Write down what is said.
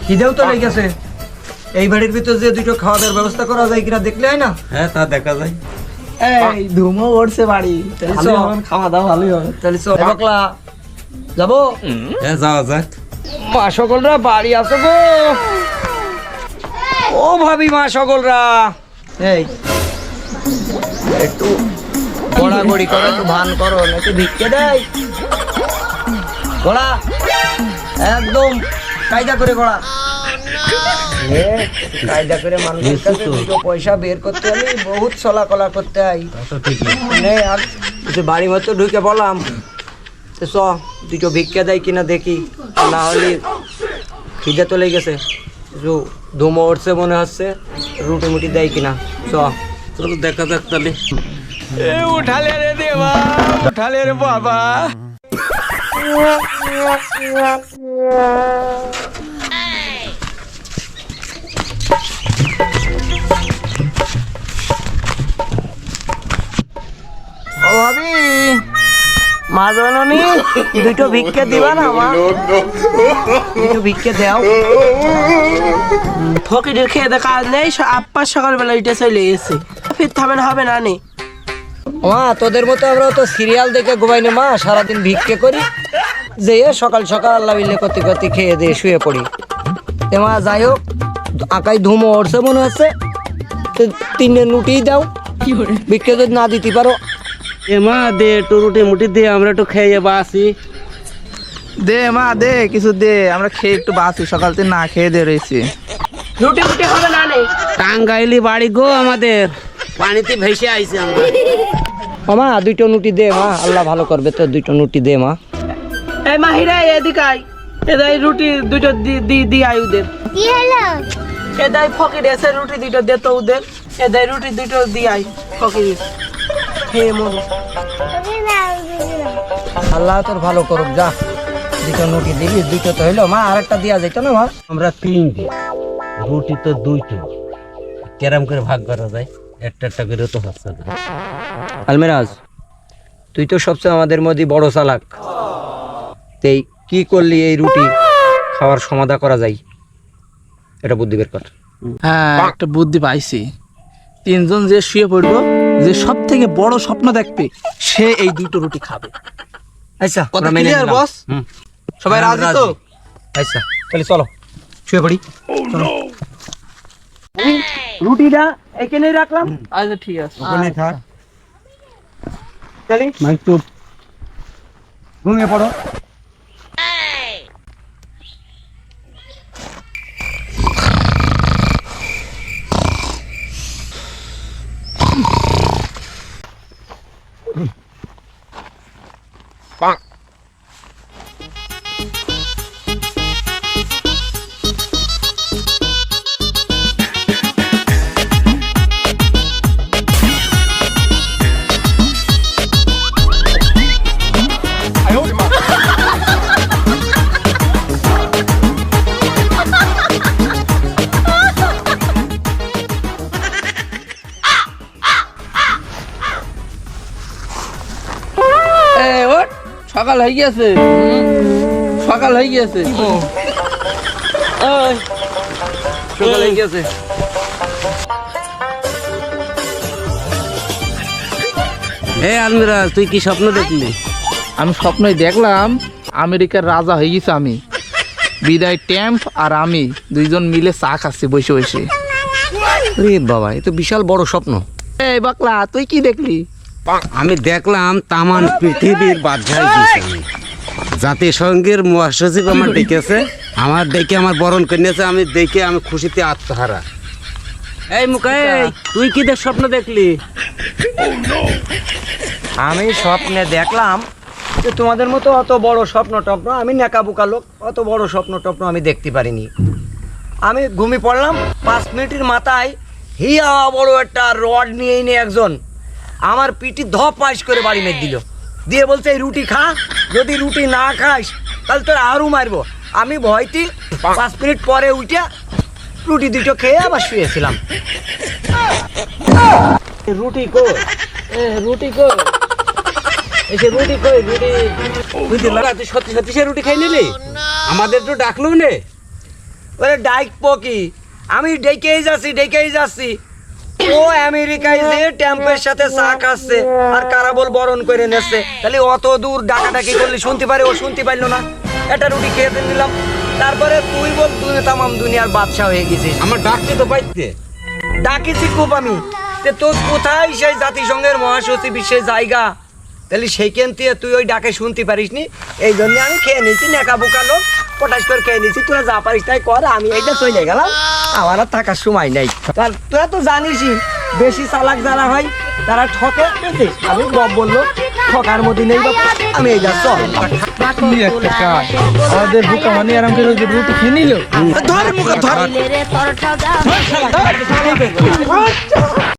খিদেও তো লেগে গেছে। এই বাড়ির ভিতর যে দুটো খাওয়া দাওয়ার ব্যবস্থা করা যায় কিনা দেখলে হয় না? হ্যাঁ তা দেখা যায়। এই ধুমো উঠছে বাড়ি, তাহলে খাওয়া দাওয়া ভালোই হবে। তাহলে চল বকলা যাবো। হ্যাঁ যাওয়া যাক। মা সকলরা বাড়ি আসো গো। ও ভাবি মা সকলরা, এই একটু গড়াগড়ি করো, একটু ভান করো, নাকি ভিক্ষে দেয়? গড়া একদম কায়দা করে গড়া। কায়দা করে মানুষের কাছে দুটো পয়সা বের করতে হলে বহুত চলাকলা করতে হয়। আর বাড়ি মতো ঢুকে বললাম চ দুটো ভিক্ষা দেয় কিনা দেখি, না হলে খিদে তো লেগে গেছে, কিছু ধুমো উঠছে মনে হচ্ছে, রুটি মুটি দেয় কিনা। চলো দেখা যাক তাহলে। উঠালে রে দেবা, উঠালে রে বাবা। ও ভাবি মা জননী, দুটো ভিক্ষে দিবা না? মা দুটো ভিক্ষে দাও। ফকিরের খেয়ে দেখা নেই, আপ্পা সকালবেলা উঠে চলে এসে ফিরতে হবে না, হবে না নে। মা তোদের মতো আমরা তো সিরিয়াল দেখে ঘুমাই না মা, সারাদিন ভিক্ষে করি, যে সকাল সকাল আল্লাহ বিল্লে করতে করতে খেয়ে দিয়ে শুয়ে পড়ি। মা যাই হোক, আকাই ধুমো উঠছে মনে হচ্ছে, তিনটে রুটি দাও, ভিক্ষে যদি না দিতে পারো। এ মা দে একটু রুটি মুটি দে, আমরা একটু খেয়ে বাসি। দে মা দে, কিছু দে, আমরা খেয়ে একটু বাঁচি, সকাল থেকে না খেয়ে দিয়ে রয়েছি। রুটি মুটি হবে না নে। টাঙ্গাইলি বাড়ি গো আমাদের, পানিতে ভেসে আইছে আমরা। মা দুটো নুটি দে মা, আল্লাহ ভালো করবে তো, দুটো নুটি দে মা। এই মাহিরা এদিকে আয়, এদাই রুটি দুটো দি আয় ওদের। কি হলো? এদাই ফকির এসে রুটি দুটো দে তো ওদের, এদাই রুটি দুটো দি আয় ফকির খেয়ে মরো। আল্লাহ তোর ভালো করুক, যা দুটো নুটি দিবি, দুটো তো হইলো মা, আরেকটা দিয়া যেত না মা? আমরা তিনটে, রুটি তো দুইটো, কেরাম করে ভাগ করা যায়, একটা একটা করে তো হচ্ছে না। আলমেরাজ, তুই তো সবচেয়ে আমাদের মধ্যে বড় চালাক, তেই কি করলি এই রুটি খাওয়ার সমাধা করা যায়, এটা বুদ্ধি বের কর। হ্যাঁ একটা বুদ্ধি পাইছি, তিনজন যে শুয়ে পড়বো, যে সব থেকে বড় স্বপ্ন দেখবে সে এই দুটো রুটি খাবে। আচ্ছা কথা আমরা মেনে clear, নিলাম। boss? হুম, সবাই রাজি তো? আচ্ছা তাহলে চলো শুয়ে পড়ি। রুটিটা এখানেই রাখলাম। আচ্ছা ঠিক আছে, ওখানে থাক, চলি ঘুমিয়ে পড়ো। সকাল হয়ে গেছে, সকাল হয়ে গেছে। সকাল হয়ে গেছে। এ আলমিরাজ, তুই কি স্বপ্ন দেখলি? আমি স্বপ্নই দেখলাম আমেরিকার রাজা হয়ে গেছে আমি, বিদায় ট্যাম্প আর আমি দুইজন মিলে চা খাচ্ছি বসে বসে। রে বাবা, এ তো বিশাল বড় স্বপ্ন। এই বাকলা, তুই কি দেখলি? আমি দেখলাম তামান পৃথিবীর বাদশাহ দিয়েছে, জাতিসংঘের মহাসচিব আমার ডেকেছে, আমার দেখে আমার বরণ করেছে, আমি দেখে আমি খুশিতে আত্মহারা। এই মুকাই, তুই কি স্বপ্ন দেখলি? আমি স্বপ্নে দেখলাম যে তোমাদের মতো অত বড় স্বপ্ন টপ্ন, আমি নেকা বুকা লোক, অত বড় স্বপ্ন টপ্ন আমি দেখতে পারিনি। আমি ঘুমিয়ে পড়লাম, 5 মিনিটের মাথায় হিয়া বড় একটা রড নিয়ে এনে একজন আমার পিঠি ধপাস করে বাড়ি মেরে দিল, দিয়ে বলছে এই রুটি খা, যদি রুটি না খাস তাহলে তোর আরও মারবো। আমি ভয়তে 5 মিনিট পরে উঠে রুটি দুটো খেয়ে আবার শুয়েছিলাম। রুটি কো, রুটি কো, এসে রুটি কই, রুটি তুই সত্যি সত্যি সে রুটি খাই নিলি? আমাদের তো ডাকলো নে। ওরে ডাইকবো কি, আমি ডেকেই যাচ্ছি ও আমেরিকায় যে ট্যাম্পের সাথে চা খাচ্ছে আর কারাবল বরণ করে নেছে, তাহলে অত দূর ডাকাডাকি করলে শুনতে পারে, ও শুনতে পারলো না, একটা রুটি খেয়ে নিলাম। তারপরে তুই বল তুই তামাম দুনিয়ার বাদশা হয়ে গেছিস। আমার ডাকতে তো পাইতে। ডাকিছি খুব আমি, তে তোর কোথায় সেই জাতিসংঘের মহাসচিবের সেই জায়গা, তাহলে সেইখান থেকে তুই ওই ডাকে শুনতে পারিস নি, এই জন্য আমি খেয়ে নিয়েছি, নেকা বোকা লোক পটাশ করে খেয়ে নিয়েছি। তোরা যা পারিস তাই কর, আমি এইটা চলে গেলাম, আমার আর থাকার সময় নেই। তোরা তো জানিসই বেশি চালাক যারা হয় তারা ঠকে, বুঝছিস? আমি গপ বললো ঠকার মধ্যে নেই বাবা, আমি এই যাচ্ছ কি একটা কাজ, আমাদের বুকা মানে আরাম করে রুটি খেয়ে নিল। ধর মুখ ধর।